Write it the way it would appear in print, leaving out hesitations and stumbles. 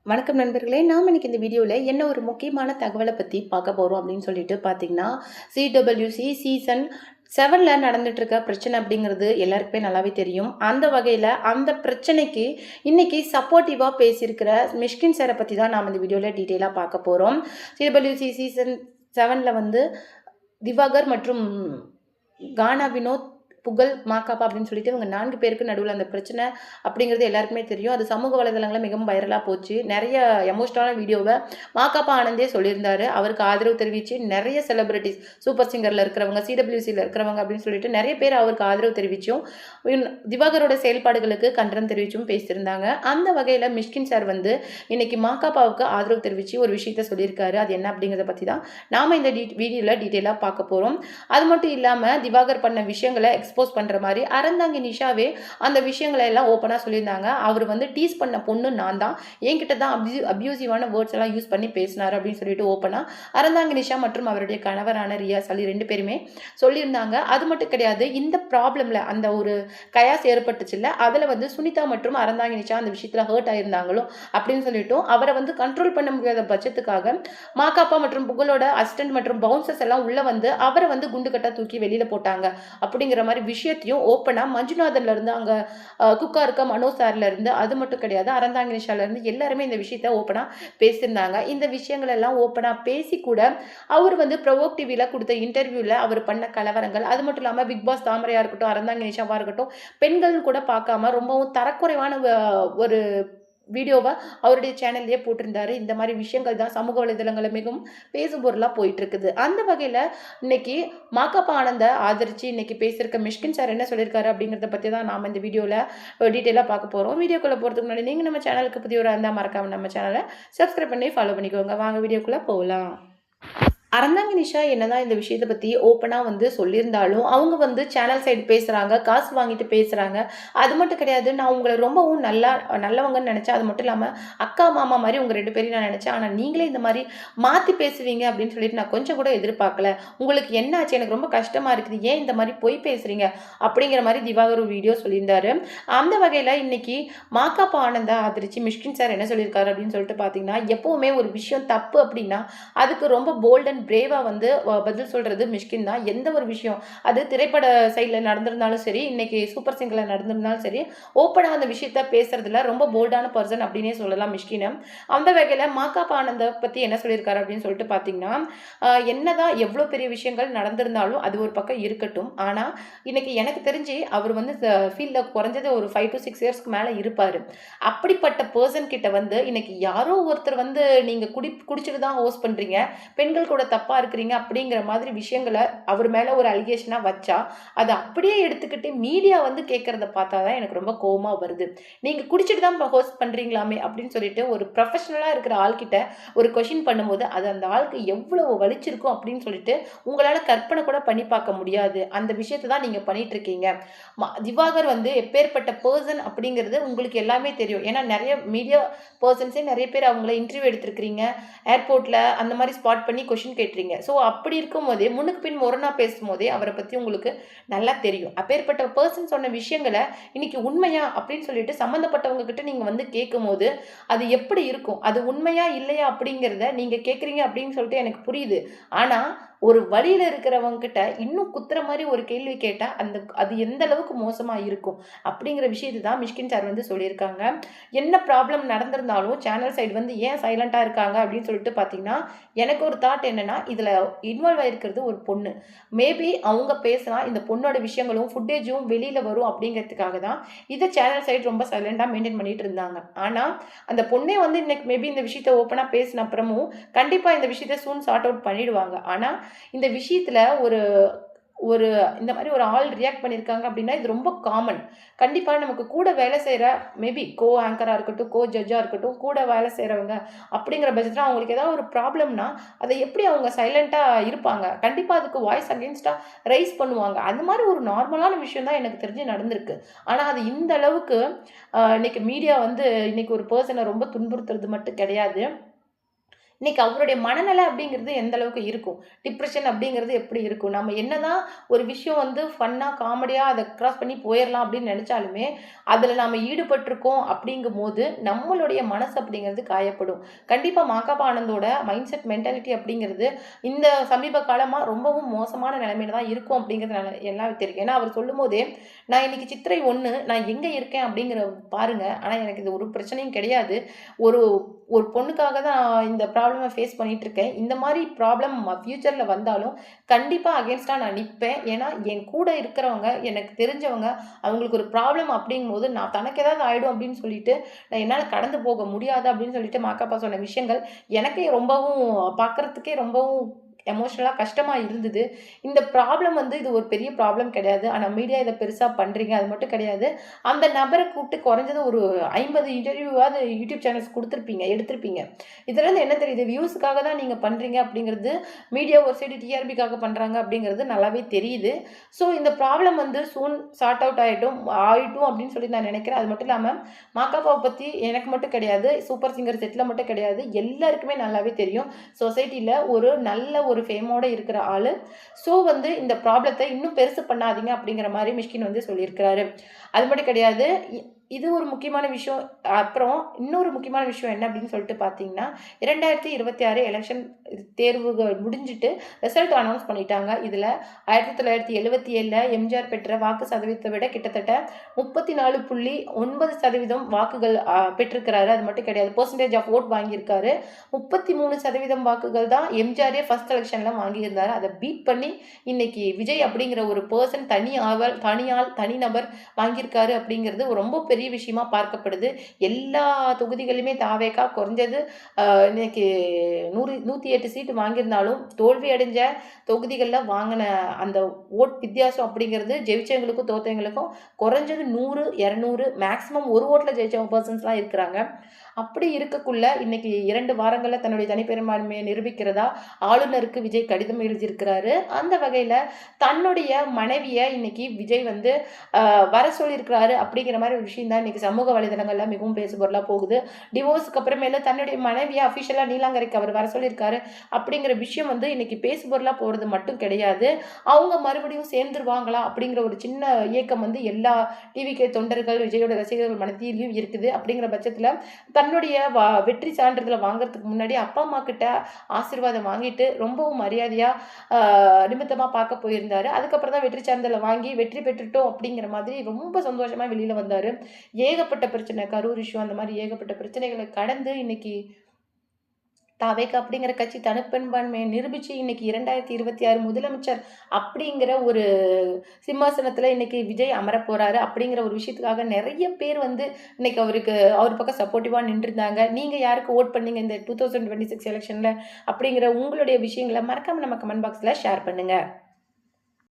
வணக்கம் நண்பர்களே. நாம் இன்னைக்கு இந்த வீடியோவில் என்ன ஒரு முக்கியமான தகவலை பற்றி பார்க்க போகிறோம் அப்படின்னு சொல்லிட்டு பார்த்தீங்கன்னா, சிடபிள்யூசி சீசன் 7ல் நடந்துட்டு இருக்க பிரச்சனை அப்படிங்கிறது எல்லாருக்குமே நல்லாவே தெரியும். அந்த வகையில் அந்த பிரச்சனைக்கு இன்னைக்கு சப்போர்ட்டிவாக பேசியிருக்கிற மிஷ்கின் சாரை பற்றி தான் நாம் இந்த வீடியோவில் டீட்டெயிலாக பார்க்க போகிறோம். சிடபிள்யூசி சீசன் 7ல் வந்து திவாகர் மற்றும் கானா வினோத், புகழ், மாகாபா அப்படின்னு சொல்லிட்டு இவங்க 4 பேருக்கு நடுவில் அந்த பிரச்சனை அப்படிங்கிறது எல்லாருக்குமே தெரியும். அது சமூக வலைதளங்களில் மிகவும் வைரலாக போச்சு. நிறைய எமோஷனலான வீடியோவை மாகாபா ஆனந்தே சொல்லியிருந்தாரு. அவருக்கு ஆதரவு தெரிவித்து நிறைய செலிபிரிட்டிஸ், சூப்பர் சிங்கரில் இருக்கிறவங்க, சிடபிள்யூசியில் இருக்கிறவங்க அப்படின்னு சொல்லிட்டு நிறைய பேர் அவருக்கு ஆதரவு தெரிவித்தும் திவாகரோட செயல்பாடுகளுக்கு கண்டனம் தெரிவித்தும் பேசியிருந்தாங்க. அந்த வகையில் மிஷ்கின் சார் வந்து இன்னைக்கு மாகாபாவுக்கு ஆதரவு தெரிவித்து ஒரு விஷயத்த சொல்லியிருக்காரு. அது என்ன அப்படிங்கிறத பற்றி தான் நாம் இந்த வீடியோவில் டீட்டெயிலாக பார்க்க போகிறோம். அது மட்டும் இல்லாமல் திவாகர் பண்ண விஷயங்களை எக்ஸ்போஸ் பண்ணுற மாதிரி அறந்தாங்கி நிஷாவே அந்த விஷயங்களை எல்லாம் ஓப்பனாக சொல்லியிருந்தாங்க. அவர் வந்து டீஸ் பண்ண பொண்ணு நான் தான், என்கிட்ட தான் அப்யூசிவான வேர்ட்ஸ் எல்லாம் யூஸ் பண்ணி பேசினார் அப்படின்னு சொல்லிட்டு ஓப்பனாக அறந்தாங்கி நிஷா மற்றும் அவருடைய கணவரான ரியா சலி 2 பேருமே சொல்லியிருந்தாங்க. அது மட்டும் கிடையாது, இந்த ப்ராப்ளமில் அந்த ஒரு கயாஸ் ஏற்பட்டுச்சுல்ல, அதில் வந்து சுனிதா மற்றும் அறந்தாங்கி நிஷா அந்த விஷயத்தில் ஹர்ட் ஆயிருந்தாங்களோ அப்படின்னு சொல்லிட்டும் அவரை வந்து கண்ட்ரோல் பண்ண முடியாத பட்சத்துக்காக மாகாப்பா மற்றும் புகழோட அசிஸ்டன்ட் மற்றும் பவுன்சர்ஸ் எல்லாம் உள்ள வந்து அவரை வந்து குண்டு கட்டா தூக்கி வெளியில போட்டாங்க அப்படிங்கிற மாதிரி விஷயத்தையும் ஓப்பனா மஞ்சுநாதன்ல இருந்து, அங்க குக்கா இருக்க மனோ சார்ல இருந்து, அது மட்டும் கிடையாது அறந்தாங்கி நிஷால இருந்து எல்லாருமே இந்த விஷயத்த ஓப்பனா பேசியிருந்தாங்க. இந்த விஷயங்கள் எல்லாம் ஓப்பனா பேசி கூட அவர் வந்து ப்ரொவோக் டிவில கொடுத்த இன்டர்வியூல அவர் பண்ண கலவரங்கள், அது மட்டும் இல்லாம பிக் பாஸ் தாமரையா இருக்கட்டும், அறந்தாங்கி நிஷாவா இருக்கட்டும், பெண்கள் கூட பார்க்காம ரொம்பவும் தரக்குறைவான ஒரு வீடியோவை அவருடைய சேனல்லையே போட்டிருந்தாரு. இந்த மாதிரி விஷயங்கள் தான் சமூக வலைதளங்களில் மிகவும் பேசும் பொருளாக போயிட்டு இருக்குது. அந்த வகையில் இன்னைக்கு மாகாபா ஆனந்த ஆதரிச்சு இன்னைக்கு பேசியிருக்க மிஷ்கின் சார் என்ன சொல்லியிருக்காரு அப்படிங்கிறத பற்றி தான் நாம் இந்த வீடியோவில் டீட்டெயிலாக பார்க்க போகிறோம். வீடியோக்குள்ளே போகிறதுக்கு முன்னாடி நீங்கள் நம்ம சேனலுக்கு புதியவராக இருந்தால் மறக்காம நம்ம சேனலை சப்ஸ்கிரைப் பண்ணி ஃபாலோ பண்ணிக்கோங்க. வாங்க வீடியோக்குள்ளே போகலாம். அறந்தாங்கி நிஷா என்னதான் இந்த விஷயத்தை பற்றி ஓப்பனாக வந்து சொல்லியிருந்தாலும் அவங்க வந்து சேனல் சைடு பேசுகிறாங்க, காசு வாங்கிட்டு பேசுகிறாங்க. அது மட்டும் கிடையாது, நான் உங்களை ரொம்பவும் நல்லவங்கன்னு நினச்சேன். அது மட்டும் இல்லாமல் அக்கா மாமா மாதிரி உங்கள் 2 பேரையும் நான் நினச்சேன். ஆனால் நீங்களே இந்த மாதிரி மாற்றி பேசுவீங்க அப்படின்னு சொல்லிட்டு நான் கொஞ்சம் கூட எதிர்பார்க்கல. உங்களுக்கு என்ன ஆச்சு, எனக்கு ரொம்ப கஷ்டமாக இருக்குது, ஏன் இந்த மாதிரி பொய் பேசுகிறீங்க அப்படிங்கிற மாதிரி திவாகர் ஒரு வீடியோ சொல்லியிருந்தாரு. அந்த வகையில் இன்னைக்கு மாகாபா ஆனந்தா ஆதரிச்சு மிஷ்கின் சார் என்ன சொல்லியிருக்காரு அப்படின்னு சொல்லிட்டு பார்த்தீங்கன்னா, எப்போவுமே ஒரு விஷயம் தப்பு அப்படின்னா அதுக்கு ரொம்ப போல்ட் அண்ட் பிரேவா வந்து பதில் சொல்றது மிஷ்கின் தான். எந்த ஒரு விஷயம் அது திரைப்பட சைடில் நடந்திருந்தாலும் சரி, இன்னைக்கு சூப்பர் சிங்கரில் நடந்திருந்தாலும் சரி, ஓப்பனாக அந்த விஷயத்த பேசுறதுல ரொம்ப போல்டான பர்சன் அப்படின்னே சொல்லலாம் மிஷ்கினை. அந்த வகையில் மாகாபா ஆனந்த பற்றி என்ன சொல்லியிருக்காரு அப்படின்னு சொல்லிட்டு பார்த்தீங்கன்னா, என்னதான் எவ்வளோ பெரிய விஷயங்கள் நடந்திருந்தாலும் அது ஒரு பக்கம் இருக்கட்டும், ஆனால் இன்னைக்கு எனக்கு தெரிஞ்சு அவர் வந்து ஃபீல்டில் குறைஞ்சது ஒரு 5 to 6 இயர்ஸ்க்கு மேலே இருப்பார். அப்படிப்பட்ட பர்சன் கிட்ட வந்து இன்னைக்கு யாரோ ஒருத்தர் வந்து நீங்கள் குடிச்சிட்டு தான் ஹோஸ்ட் பண்ணுறீங்க, பெண்கள் கூட தப்பாக இருக்கிறீங்க அப்படிங்கிற மாதிரி விஷயங்களை அவர் மேலே ஒரு அலிகேஷனாக வச்சா அதை அப்படியே எடுத்துக்கிட்டு மீடியா வந்து கேட்குறத பார்த்தா தான் எனக்கு ரொம்ப கோவமாக வருது. நீங்கள் குடிச்சிட்டு தான் ஹோஸ்ட் பண்ணுறீங்களாமே அப்படின்னு சொல்லிட்டு ஒரு ப்ரொஃபஷனலாக இருக்கிற ஆள்கிட்ட ஒரு கொஷின் பண்ணும்போது அது அந்த ஆளுக்கு எவ்வளவு வலிச்சிருக்கும் அப்படின்னு சொல்லிட்டு உங்களால் கற்பனை கூட பண்ணி பார்க்க முடியாது. அந்த விஷயத்தை தான் நீங்கள் பண்ணிட்டு இருக்கீங்க. திவாகர் வந்து எப்பேற்பட்ட பர்சன் அப்படிங்கிறது உங்களுக்கு எல்லாமே தெரியும். ஏன்னா நிறைய மீடியா பர்சன்ஸே நிறைய பேர் அவங்கள இன்டர்வியூ எடுத்திருக்கிறீங்க, ஏர்போர்ட்டில் அந்த மாதிரி ஸ்பாட் பண்ணி கொஷின் கேட்டுறீங்க. ஸோ அப்படி இருக்கும் போதே முன்னுக்கு பின் முரணா பேசும்போதே அவரை பற்றி உங்களுக்கு நல்லா தெரியும். அப்பேற்பட்ட பர்சன் சொன்ன விஷயங்களை இன்னைக்கு உண்மையா அப்படின்னு சொல்லிட்டு சம்மந்தப்பட்டவங்க கிட்ட நீங்கள் வந்து கேட்கும் போது அது எப்படி இருக்கும், அது உண்மையா இல்லையா அப்படிங்கிறத நீங்கள் கேட்குறீங்க அப்படின்னு சொல்லிட்டு எனக்கு புரியுது. ஆனால் ஒரு வழியில் இருக்கிறவங்க கிட்ட இன்னும் குத்துற மாதிரி ஒரு கேள்வி கேட்டால் அது எந்த அளவுக்கு மோசமாக இருக்கும் அப்படிங்கிற விஷயத்தை தான் மிஷ்கின் சார் வந்து சொல்லியிருக்காங்க. என்ன ப்ராப்ளம் நடந்திருந்தாலும் சேனல் சைடு வந்து ஏன் சைலண்ட்டாக இருக்காங்க அப்படின்னு சொல்லிட்டு பார்த்தீங்கன்னா, எனக்கு ஒரு தாட் என்னென்னா, இதில் இன்வால்வ் ஆகிருக்கிறது ஒரு பொண்ணு. மேபி அவங்க பேசினா இந்த பொண்ணோட விஷயங்களும் ஃபுட்டேஜும் வெளியில் வரும் அப்படிங்கிறதுக்காக தான் இதை சேனல் சைடு ரொம்ப சைலண்ட்டாக மெயின்டைன் பண்ணிட்டு இருந்தாங்க. ஆனால் அந்த பொண்ணே வந்து இன்னைக்கு மேபி இந்த விஷயத்த ஓப்பனாக பேசின அப்புறமும் கண்டிப்பாக இந்த விஷயத்த சூன் சார்ட் அவுட் பண்ணிடுவாங்க. ஆனால் இந்த விஷயத்தில் ஒரு ஒரு இந்த மாதிரி ஒரு ஆள் ரியாக்ட் பண்ணியிருக்காங்க அப்படின்னா இது ரொம்ப காமன். கண்டிப்பாக நமக்கு கூட வேலை செய்கிற மேபி கோ ஆங்கராக இருக்கட்டும், கோ ஜட்ஜாக இருக்கட்டும், கூட வேலை செய்கிறவங்க அப்படிங்கிற பட்சத்தில் அவங்களுக்கு ஏதாவது ஒரு ப்ராப்ளம்னா அதை எப்படி அவங்க சைலண்ட்டாக இருப்பாங்க? கண்டிப்பாக அதுக்கு வாய்ஸ் அகெயின்ஸ்டாக ரைஸ் பண்ணுவாங்க. அந்த மாதிரி ஒரு நார்மலான விஷயம் தான் எனக்கு தெரிஞ்சு நடந்திருக்கு. ஆனால் அது இந்த அளவுக்கு இன்னைக்கு மீடியா வந்து இன்னைக்கு ஒரு பர்சனை ரொம்ப துன்புறுத்துறது மட்டும் கிடையாது, இன்னைக்கு அவருடைய மனநிலை அப்படிங்கிறது எந்த அளவுக்கு இருக்கும்? டிப்ரஷன் அப்படிங்கிறது எப்படி இருக்கும்? நம்ம என்னதான் ஒரு விஷயம் வந்து ஃபன்னா, காமெடியா அத கிராஸ் பண்ணி போயிரலாம் அப்படின்னு நெனச்சாலுமே, அதுல நாம ஈடுபட்டுருக்கோம் அப்படிங்கும்போது, நம்மளுடைய மனசு அப்படிங்கிறது காயப்படும். கண்டிப்பா மாகாபா ஆனந்தோட மைண்ட் செட் மென்டாலிட்டி அப்படிங்கிறது, இந்த சமீப காலமா ரொம்பவும் மோசமான நிலைமையில தான் இருக்கும் அப்படிங்கிறது எல்லாம் தெரியும். ஏன்னா அவர் சொல்லும்போதே, "நான் இன்னைக்கு சித்திரை 1 நான் எங்க இருக்கேன் அப்படிங்கிற பாருங்க. ஆனா எனக்கு இது ஒரு பிரச்சனையும் கிடையாது. ஒரு ஒரு பொண்ணுக்காக தான் இந்த ப்ராப்ளம ஃபேஸ் பண்ணிட்டுருக்கேன். இந்த மாரி ப்ராப்ளம் ஃப்யூச்சர்ல வந்தாலும், கண்டிப்பா அகைன்ஸ்ட்டா நான் நிப்பேன். ஏன்னா, என் கூட இருக்கிறவங்க, எனக்கு தெரிஞ்சவங்க, அவங்களுக்கு ஒரு ப்ராப்ளம் அப்படிங்கும்போது, நான் தனக்கு ஏதாவது ஆயிடும் அப்படின்னு சொல்லிட்டு, நான் என்னால கடந்து போக முடியாது அப்படின்னு சொல்லிட்டு மாக்காப்பா சொன்ன விஷயங்கள், எனக்கே ரொம்பவும் பார்க்கறதுக்கே ரொம்பவும் எமோஷனலா கஷ்டமா இருந்தது. இந்த ப்ராப்ளம் வந்து இது ஒரு பெரிய ப்ராப்ளம் கிடையாது. ஆனா மீடியா இத பெருசா பண்றீங்க. அது மட்டும் கிடையாது. அந்த நபர கூப்பிட்டு குறைஞ்சது ஒரு 50 இன்டர்வியூவாவது யூடியூப் சேனல்ஸ் குடுத்துருப்பீங்க, எடுத்திருப்பீங்க. இதுலருந்து என்ன தெரியுது? வியூஸ்க்காக தான் நீங்க பண்றீங்க அப்படிங்கிறது, மீடியா ஒரு சைடு டிஆர்பிக்காக பண்றாங்க அப்படிங்கிறது நல்லாவே தெரியுது. ஸோ இந்த ப்ராப்ளம் வந்து சூன் சார்ட் அவுட் ஆயிட்டும் அப்படின்னு சொல்லி நான் நினைக்கிறேன். அது மட்டும் இல்லாம, மாகாபாவ பத்தி எனக்கு மட்டும் கிடையாது, சூப்பர் சிங்கர் செட்ல மட்டும் கிடையாது, எல்லாருக்குமே நல்லாவே தெரியும். சொசைட்டில ஒரு நல்ல ஒரு ஃபேமோட இருக்கிற ஆளு. ஸோ வந்து இந்த ப்ராப்ளத்த இன்னும் பெருசு பண்ணாதீங்க அப்படிங்கிற மாரி மிஷ்கின் வந்து சொல்லியிருக்கிறாரு. அது மட்டும் கிடையாது. இது ஒரு முக்கியமான விஷயம். அப்புறம் இன்னொரு முக்கியமான விஷயம் என்ன அப்படின்னு சொல்லிட்டு பார்த்தீங்கன்னா, 2026 எலக்ஷன் தேர்வுகள் முடிஞ்சுட்டு ரிசல்ட் அனௌன்ஸ் பண்ணிட்டாங்க. இதுல 1977ல எம்ஜிஆர் பெற்ற வாக்கு சதவீதத்த விட கிட்டத்தட்ட 34.9% வாக்குகள் பெற்றிருக்கிறாரு. அது மட்டும் கிடையாது. பெர்சன்டேஜ் ஆஃப் வோட் வாங்கியிருக்காரு. 33% வாக்குகள் தான் எம்ஜிஆரே ஃபர்ஸ்ட் எலக்ஷன்ல வாங்கியிருந்தாரு. அத பீட் பண்ணி இன்னைக்கு விஜய் அப்படிங்கிற ஒரு பெர்சன் தனிநபர் வாங்கியிருக்காரு அப்படிங்கிறது ரொம்ப பெரிய விஷயமா பார்க்கப்படுது. எல்லா தொகுதிகளிலுமே தாவேகா குறைஞ்சது இன்னைக்கு 108 சீட்டு வாங்கியிருந்தாலும், தோல்வி அடைஞ்ச தொகுதிகள்ல வாங்கின அந்த வித்தியாசம் அப்படிங்கிறது ஜெயிச்சவங்களுக்கும், தோத்தவங்களுக்கும் குறைஞ்சது 100, 200 மேக்ஸிமம் ஒரு ஓட்ல ஜெயிச்ச பெர்சன்ஸ்லாம் இருக்கிறாங்க. அப்படி இருக்கக்குள்ள இன்னைக்கு 2 வாரங்கள்ல தன்னுடைய தனிப்பெரும்பான்மையை நிரூபிக்கிறதா ஆளுநருக்கு விஜய் கடிதம் எழுதியிருக்கிறாரு. அந்த வகையில தன்னுடைய மனைவிய இன்னைக்கு விஜய் வந்து வர சொல்லியிருக்கிறாரு அப்படிங்கிற மாரி ஒரு விஷயம் தான் இன்னைக்கு சமூக வலைதளங்கள்ல மிகவும் பேசுபொருளா போகுது. டிவோர்ஸ்க்கு அப்புறமேலு தன்னுடைய மனைவிய அஃபிஷியலா நீலாங்கரைக்கு அவர் வர சொல்லியிருக்காரு அப்படிங்கிற விஷயம் வந்து இன்னைக்கு பேசுபொருளா போறது மட்டும் கிடையாது. அவங்க மறுபடியும் சேர்ந்துருவாங்களா அப்படிங்கிற ஒரு சின்ன ஏக்கம் வந்து எல்லா டிவிகே தொண்டர்கள், விஜயோட ரசிகர்கள் மனதிலயும் இருக்குது. அப்படிங்கிற பட்சத்துல தன்னுடைய வெற்றி சான்றிதழ வாங்குறதுக்கு முன்னாடி அப்பா, அம்மா கிட்ட ஆசீர்வாதம் வாங்கிட்டு ரொம்பவும் மரியாதையா நிமித்தமா பார்க்க போயிருந்தாரு. அதுக்கப்புறம் தான் வெற்றி சான்றிதழ வாங்கி வெற்றி பெற்றுட்டோம் அப்படிங்கிற மாதிரி ரொம்ப சந்தோஷமா வெளியில வந்தாரு. ஏகப்பட்ட பிரச்சனை, கரூர் இஷ்யூ அந்த மாரி ஏகப்பட்ட பிரச்சனைகள கடந்து இன்னைக்கு தாவேகா அப்படிங்கிற கட்சி தனிப்பெரும்பான்மையை நிரூபிச்சு இன்னைக்கு 2026 முதலமைச்சர் அப்படிங்கிற ஒரு சிம்மாசனத்துல இன்னைக்கு விஜய் அமரப் போறாரு அப்படிங்கிற ஒரு விஷயத்துக்காக நெறைய பேர் வந்து இன்னைக்கு அவர் பக்கம் சப்போர்ட்டிவா நின்றுருந்தாங்க. நீங்க யாருக்கு வோட் பண்ணீங்க இந்த 2026 எலக்ஷன்ல அப்படிங்கிற உங்களுடைய விஷயங்கள மறக்காம நம்ம கமெண்ட் பாக்ஸ்ல ஷேர் பண்ணுங்க.